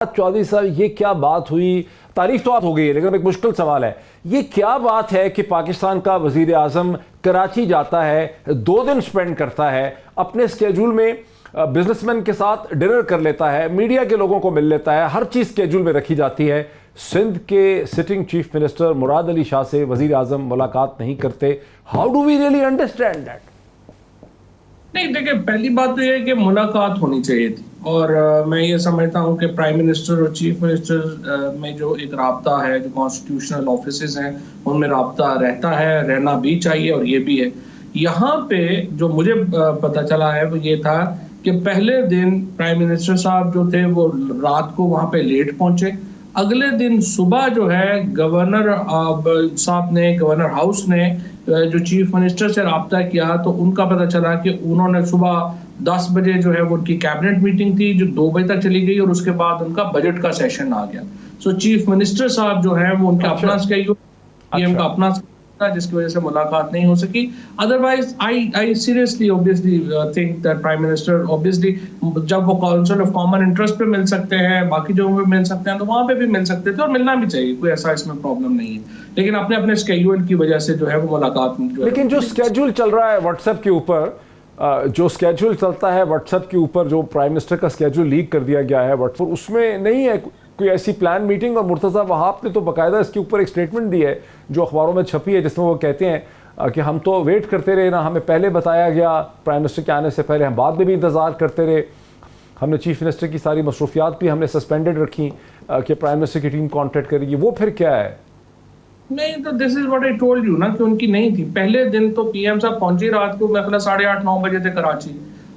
चौधरी साहब, ये क्या बात हुई? तारीफ तो आप हो गई है, लेकिन एक मुश्किल सवाल है, ये क्या बात है कि पाकिस्तान का वजीर आजम कराची जाता है, 2 दिन स्पेंड करता है, अपने स्केड्यूल में बिजनेसमैन के साथ डिनर कर लेता है, मीडिया के लोगों को मिल लेता है, हर चीज़ स्केड्यूल में रखी जाती है। सिंध के sitting chief minister Murad Ali Shah से वजीर आजम मुलाकात नहीं करते। How do we really understand that? नहीं, देखिए, पहली बात तो ये है कि मुलाकात होनी चाहिए थी, और मैं ये समझता हूँ कि प्राइम मिनिस्टर और चीफ मिनिस्टर में जो एक राब्ता है, जो कॉन्स्टिट्यूशनल ऑफिसेज हैं, उनमें राब्ता रहता है, रहना भी चाहिए, और ये भी है। यहाँ पे जो मुझे पता चला है वो ये था कि पहले दिन प्राइम मिनिस्टर साहब जो थे वो रात को वहाँ पे लेट पहुंचे। अगले दिन सुबह जो है गवर्नर साहब ने, गवर्नर हाउस ने जो चीफ मिनिस्टर से रब्ता किया, तो उनका पता चला कि उन्होंने सुबह 10 बजे जो है वो उनकी कैबिनेट मीटिंग थी जो 2 बजे तक चली गई, और उसके बाद उनका बजट का सेशन आ गया। सो चीफ मिनिस्टर साहब जो है वो उनका अपना स्केड्यूल, पीएम का अपना, जिसकी वजह से मुलाकात नहीं हो सकी। Otherwise I seriously obviously think that prime minister obviously जब वो काउंसिल ऑफ कॉमन इंटरेस्ट पे मिल सकते हैं, बाकी जगहों पे मिल सकते हैं, तो वहां पे भी मिल सकते थे, और मिलना भी चाहिए, कोई ऐसा इसमें प्रॉब्लम नहीं है। लेकिन अपने अपने स्केड्यूल की वजह से जो है वो मुलाकात, लेकिन जो स्केड्यूल चल रहा है व्हाट्सएप के ऊपर, जो स्केड्यूल चलता है व्हाट्सएप के ऊपर, जो प्राइम मिनिस्टर का स्केड्यूल लीक कर दिया गया है व्हाट्सएप, उसमें नहीं है कोई ऐसी प्लान मीटिंग। और मुर्तज़ा वहाब ने तो बाकायदा इसके ऊपर एक स्टेटमेंट दी है जो अखबारों में छपी है, जिसमें वो कहते हैं कि हम तो वेट करते रहे ना, हमें पहले बताया गया प्राइम मिनिस्टर के आने से पहले, हम बाद में भी इंतज़ार करते रहे, हमने चीफ मिनिस्टर की सारी मसरूफियात भी हमने सस्पेंडेड रखी कि प्राइम मिनिस्टर की टीम कॉन्टेक्ट करेगी। वो फिर क्या है? नहीं, तो this is what I told you ना, कि उनकी नहीं थी। पहले दिन तो पीएम साहब पहुंचे रात को, मैं 8:30-9 बजे थे कराची,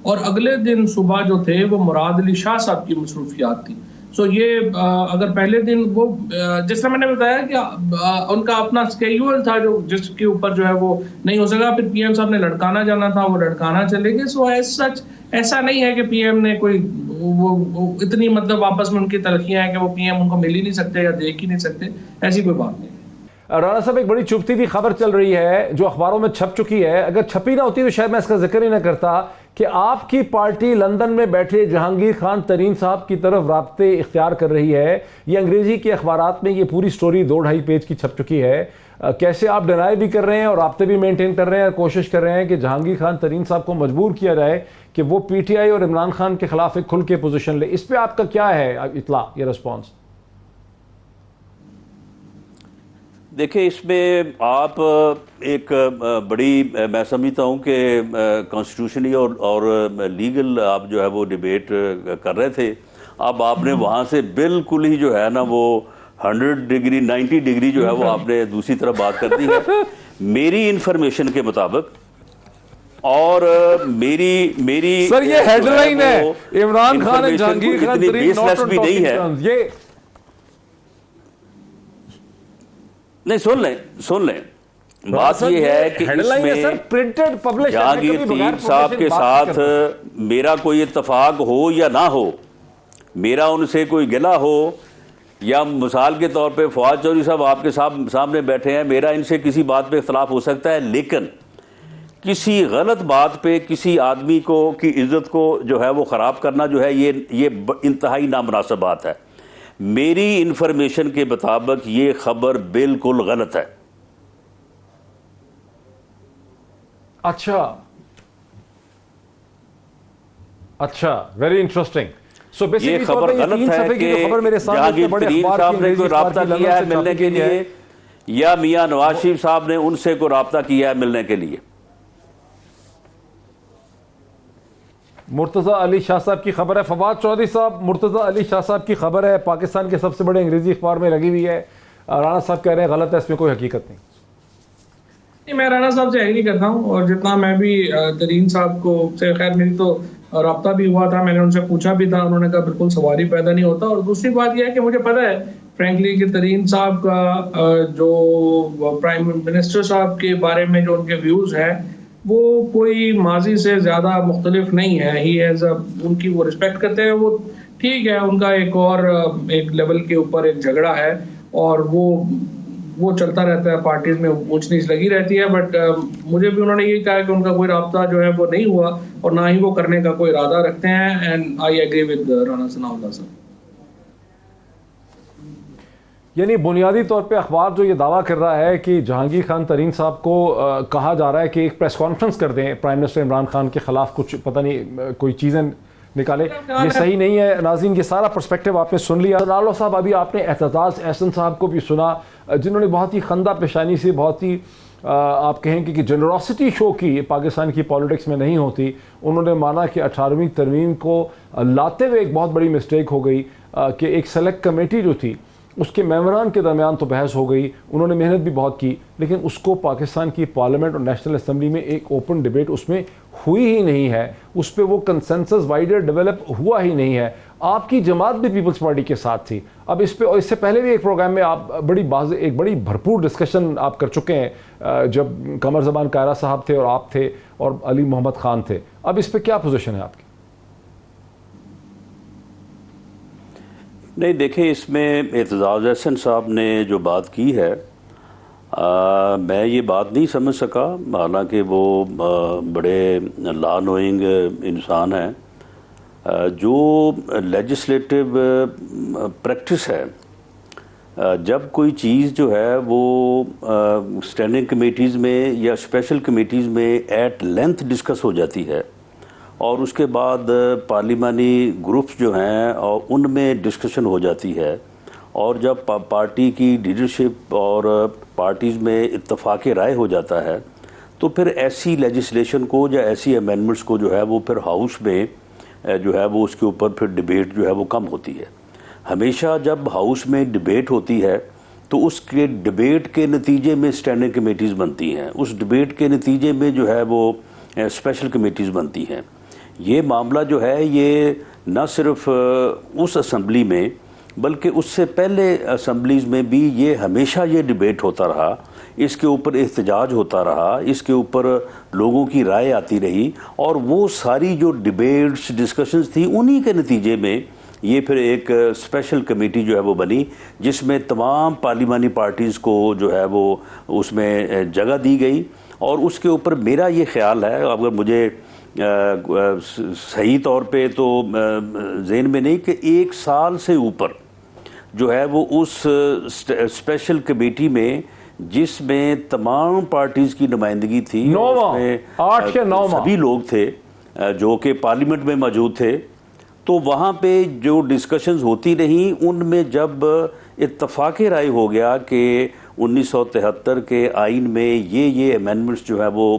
और अगले दिन सुबह जो थे वो मुराद अली शाह साहब की मसरूफियात थी। सो ये अगर पहले दिन वो जिस तरह मैंने बताया कि उनका अपना स्केड्यूल था जो जिसके ऊपर जो है वो नहीं हो सका, फिर पीएम साहब ने लड़काना जाना था, वो लड़काना चले गए। सो सच ऐसा नहीं है कि पीएम ने कोई वो इतनी मतलब आपस में उनकी तलखियां हैं कि वो पीएम उनको मिल ही नहीं सकते या देख ही नहीं सकते, ऐसी कोई बात नहीं। राणा साहब, एक बड़ी चुभती हुई खबर चल रही है जो अखबारों में छप चुकी है, अगर छपी ना होती तो शायद मैं इसका जिक्र ही ना करता, कि आपकी पार्टी लंदन में बैठे जहांगीर खान तरीन साहब की तरफ राब्ते इख्तियार कर रही है। ये अंग्रेजी के अखबारात में ये पूरी स्टोरी 2-2.5 पेज की छप चुकी है। कैसे आप डिनाई भी कर रहे हैं और राब्ते भी मेंटेन कर रहे हैं और कोशिश कर रहे हैं कि जहांगीर खान तरीन साहब को मजबूर किया जाए कि वो पीटीआई और इमरान खान के खिलाफ एक खुल के पोजीशन ले। इस पर आपका क्या है इतला, ये रिस्पॉन्स? देखिए, इसमें आप एक बड़ी, मैं समझता हूँ कि कॉन्स्टिट्यूशनली और लीगल आप जो है वो डिबेट कर रहे थे। अब आपने वहाँ से बिल्कुल ही जो है ना वो 100 डिग्री 90 डिग्री जो है वो आपने दूसरी तरफ बात कर दी है। मेरी इंफॉर्मेशन के मुताबिक, और मेरी सर ये हेडलाइन है, इमरान खान और जहांगीर खान बेसलेस भी नहीं है ये। नहीं, सुन लें। बात ये है कि इसमें प्रिंटेड पब्लिश जहांगीर तरीन साहब के साथ मेरा कोई इत्तफाक हो या ना हो, मेरा उनसे कोई गिला हो, या मिसाल के तौर पे फवाद चौधरी साहब आपके सामने बैठे हैं, मेरा इनसे किसी बात पे इख्तलाफ हो सकता है, लेकिन किसी गलत बात पे किसी आदमी को की इज्जत को जो है वो ख़राब करना जो है ये इंतहाई नामुनासिब बात है। मेरी इंफॉर्मेशन के मुताबिक ये खबर बिल्कुल गलत है। अच्छा, वेरी इंटरेस्टिंग। सो ये खबर गलत है कि जहांगीर तरीन साहब ने कोई राब्ता किया है मिलने के लिए, या मियां नवाज शरीफ साहब ने उनसे कोई राब्ता किया है मिलने के लिए। मुर्तज़ा अली शाह साहब की खबर है। फवाद चौधरी साहब, मुर्तज़ा अली शाह साहब की खबर है, पाकिस्तान के सबसे बड़े अंग्रेजी अखबार में लगी हुई है। राणा साहब कह रहे हैं गलत है, इसमें कोई हकीकत नहीं। मैं राणा साहब से एग्री करता हूँ, और जितना मैं भी तरीन साहब को से, खैर मेरी तो रब्ता भी हुआ था, मैंने उनसे पूछा भी था, उन्होंने कहा बिल्कुल सवाल ही पैदा नहीं होता। और दूसरी बात यह है कि मुझे पता है फ्रेंकली कि तरीन साहब का जो प्राइम मिनिस्टर साहब के बारे में जो उनके व्यूज़ हैं वो कोई माजी से ज़्यादा मुख्तलिफ नहीं है। ही हैज़ उनकी वो रिस्पेक्ट करते हैं, वो ठीक है, उनका एक लेवल के ऊपर एक झगड़ा है, और वो चलता रहता है, पार्टीज में ऊंच नीच लगी रहती है। बट मुझे भी उन्होंने ये कहा कि उनका कोई राब्ता जो है वो नहीं हुआ, और ना ही वो करने का कोई इरादा रखते हैं। And I agree with Rana Sanaullah sahab. यानी बुनियादी तौर पे अखबार जो ये दावा कर रहा है कि जहांगीर खान तरीन साहब को कहा जा रहा है कि एक प्रेस कॉन्फ्रेंस कर दें प्राइम मिनिस्टर इमरान खान के खिलाफ, कुछ पता नहीं कोई चीज़ें निकाले, ये सही नहीं है। नाज़रीन, ये सारा पर्सपेक्टिव आपने सुन लिया। लालो साहब, अभी आपने एतजाज़ एहसन साहब को भी सुना, जिन्होंने बहुत ही खंदा पेशानी से, बहुत ही आप कहें कि जनरोसिटी शो की पाकिस्तान की पॉलिटिक्स में नहीं होती। उन्होंने माना कि 18वीं तरमीम को लाते हुए एक बहुत बड़ी मिस्टेक हो गई कि एक सेलेक्ट कमेटी जो थी उसके मेंबरान के दरमियान तो बहस हो गई, उन्होंने मेहनत भी बहुत की, लेकिन उसको पाकिस्तान की पार्लियामेंट और नेशनल असम्बली में एक ओपन डिबेट उसमें हुई ही नहीं है, उस पर वो कंसेंसस वाइडर डेवलप हुआ ही नहीं है। आपकी जमात भी पीपल्स पार्टी के साथ थी। अब इस पे, और इससे पहले भी एक प्रोग्राम में आप एक बड़ी भरपूर डिस्कशन आप कर चुके हैं, जब कमर ज़बान कायरा साहब थे और आप थे और अली मोहम्मद खान थे। अब इस पे क्या पोजीशन है आपकी? नहीं, देखें, इसमें एतजाज़ एहसन साहब ने जो बात की है, मैं ये बात नहीं समझ सका, हालांकि वो बड़े लॉ नोइंग इंसान हैं। जो लेजिस्लेटिव प्रैक्टिस है, जब कोई चीज़ जो है वो स्टैंडिंग कमेटीज़ में या स्पेशल कमेटीज़ में एट लेंथ डिस्कस हो जाती है और उसके बाद पार्लिमानी ग्रुप्स जो हैं और उनमें डिस्कशन हो जाती है, और जब पार्टी की लीडरशिप और पार्टीज़ में इत्तफाक़ राय हो जाता है, तो फिर ऐसी लेजिस्लेशन को या ऐसी अमेंडमेंट्स को जो है वो फिर हाउस में जो है वो उसके ऊपर फिर डिबेट जो है वो कम होती है। हमेशा जब हाउस में डिबेट होती है तो उसके डिबेट के नतीजे में स्टैंडिंग कमेटीज़ बनती हैं, उस डिबेट के नतीजे में जो है वो स्पेशल कमेटीज़ बनती हैं। ये मामला जो है ये न सिर्फ उस असम्बली में बल्कि उससे पहले असम्बलीज़ में भी ये हमेशा ये डिबेट होता रहा, इसके ऊपर एहतजाज होता रहा, इसके ऊपर लोगों की राय आती रही, और वो सारी जो डिबेट्स डिस्कशंस थी उन्हीं के नतीजे में ये फिर एक स्पेशल कमेटी जो है वो बनी, जिसमें तमाम पार्लिमानी पार्टीज़ को जो है वो उसमें जगह दी गई। और उसके ऊपर मेरा ये ख्याल है, अगर मुझे सही तौर पे तो ज़हन में नहीं, कि 1 साल से ऊपर जो है वो उस स्पेशल कमेटी में, जिसमें तमाम पार्टीज़ की नुमाइंदगी थी, 8 या 9 सभी लोग थे जो कि पार्लियामेंट में मौजूद थे, तो वहाँ पे जो डिस्कशंस होती रहीं, उनमें जब इत्तफाक़ राय हो गया कि 1973 के आइन में ये अमेंडमेंट्स जो है वो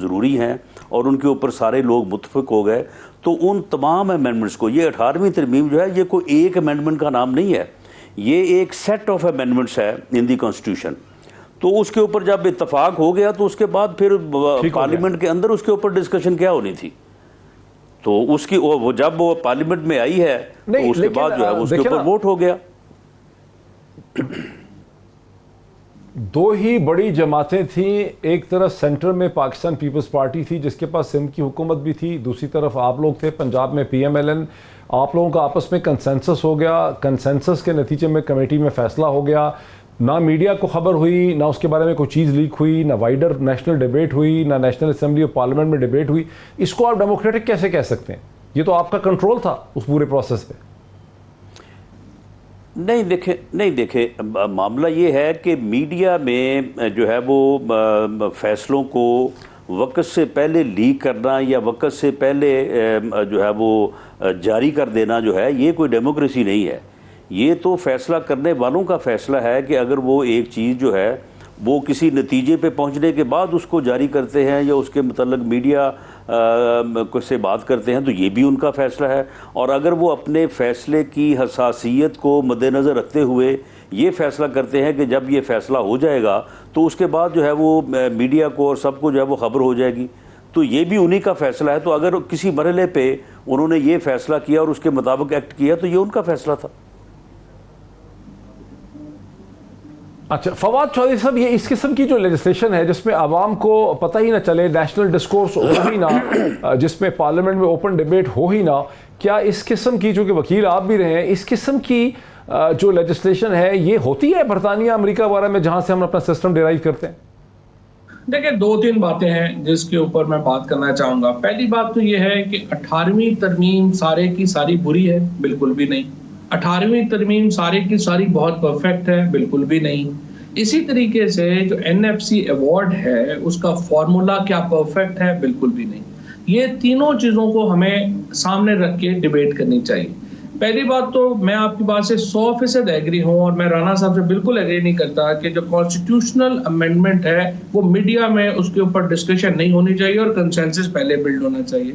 ज़रूरी हैं और उनके ऊपर सारे लोग मुत्तफ़िक़ हो गए, तो उन तमाम अमेंडमेंट्स को, ये 18वीं तरमीम जो है ये कोई एक अमेंडमेंट का नाम नहीं है, ये एक सेट ऑफ अमेंडमेंट्स है इन दी कॉन्स्टिट्यूशन। तो उसके ऊपर जब इत्तफाक हो गया तो उसके बाद फिर पार्लियामेंट के अंदर उसके ऊपर डिस्कशन क्या होनी थी, तो उसकी वो जब वो पार्लियामेंट में आई है तो उसके बाद जो है उसके ऊपर वोट हो गया। दो ही बड़ी जमातें थी, एक तरफ सेंटर में पाकिस्तान पीपल्स पार्टी थी जिसके पास सिंध की हुकूमत भी थी, दूसरी तरफ आप लोग थे पंजाब में PMLN। आप लोगों का आपस में कंसेंसस हो गया, कंसेंसस के नतीजे में कमेटी में फैसला हो गया, ना मीडिया को खबर हुई, ना उसके बारे में कोई चीज़ लीक हुई, ना वाइडर नेशनल डिबेट हुई, ना नेशनल असेंबली और पार्लियामेंट में डिबेट हुई। इसको आप डेमोक्रेटिक कैसे कह सकते हैं? ये तो आपका कंट्रोल था उस पूरे प्रोसेस पे। नहीं देखे मामला ये है कि मीडिया में जो है वो फैसलों को वक्त से पहले लीक करना या वक्त से पहले जो है वो जारी कर देना जो है, ये कोई डेमोक्रेसी नहीं है। ये तो फैसला करने वालों का फैसला है कि अगर वो एक चीज़ जो है वो किसी नतीजे पे पहुंचने के बाद उसको जारी करते हैं या उसके मतलब मीडिया से बात करते हैं, तो ये भी उनका फ़ैसला है। और अगर वो अपने फ़ैसले की हसासियत को मद्देनज़र रखते हुए ये फ़ैसला करते हैं कि जब ये फ़ैसला हो जाएगा तो उसके बाद जो है वो मीडिया को और सबको जो है वो ख़बर हो जाएगी, तो ये भी उन्हीं का फ़ैसला है। तो अगर किसी मरहले पे उन्होंने ये फ़ैसला किया और उसके मुताबिक एक्ट किया तो ये उनका फ़ैसला था। अच्छा फवाद चौधरी साहब, ये इस किस्म की जो लेजिस्लेशन है जिसमें आवाम को पता ही ना चले, नेशनल डिस्कोर्स हो ही ना, जिसमें पार्लियामेंट में ओपन डिबेट हो ही ना, क्या इस किस्म की, जो कि वकील आप भी रहे हैं, इस किस्म की जो लेजिस्लेशन है ये होती है बरतानिया अमेरिका वगैरह में जहां से हम अपना सिस्टम डिराइव करते हैं? देखिए 2-3 बातें हैं जिसके ऊपर मैं बात करना चाहूंगा। पहली बात तो ये है कि 18वीं तरमीम सारे की सारी बुरी है, बिल्कुल भी नहीं। 18वीं तरमीम सारी की सारी बहुत परफेक्ट है, बिल्कुल भी नहीं। इसी तरीके से जो NFC अवार्ड है उसका फॉर्मूला क्या परफेक्ट है, बिल्कुल भी नहीं। ये तीनों चीज़ों को हमें सामने रख के डिबेट करनी चाहिए। पहली बात तो मैं आपकी बात से 100% एग्री हूँ और मैं राणा साहब से बिल्कुल एग्री नहीं करता कि जो कॉन्स्टिट्यूशनल अमेंडमेंट है वो मीडिया में उसके ऊपर डिस्कशन नहीं होनी चाहिए और कंसेंसस पहले बिल्ड होना चाहिए।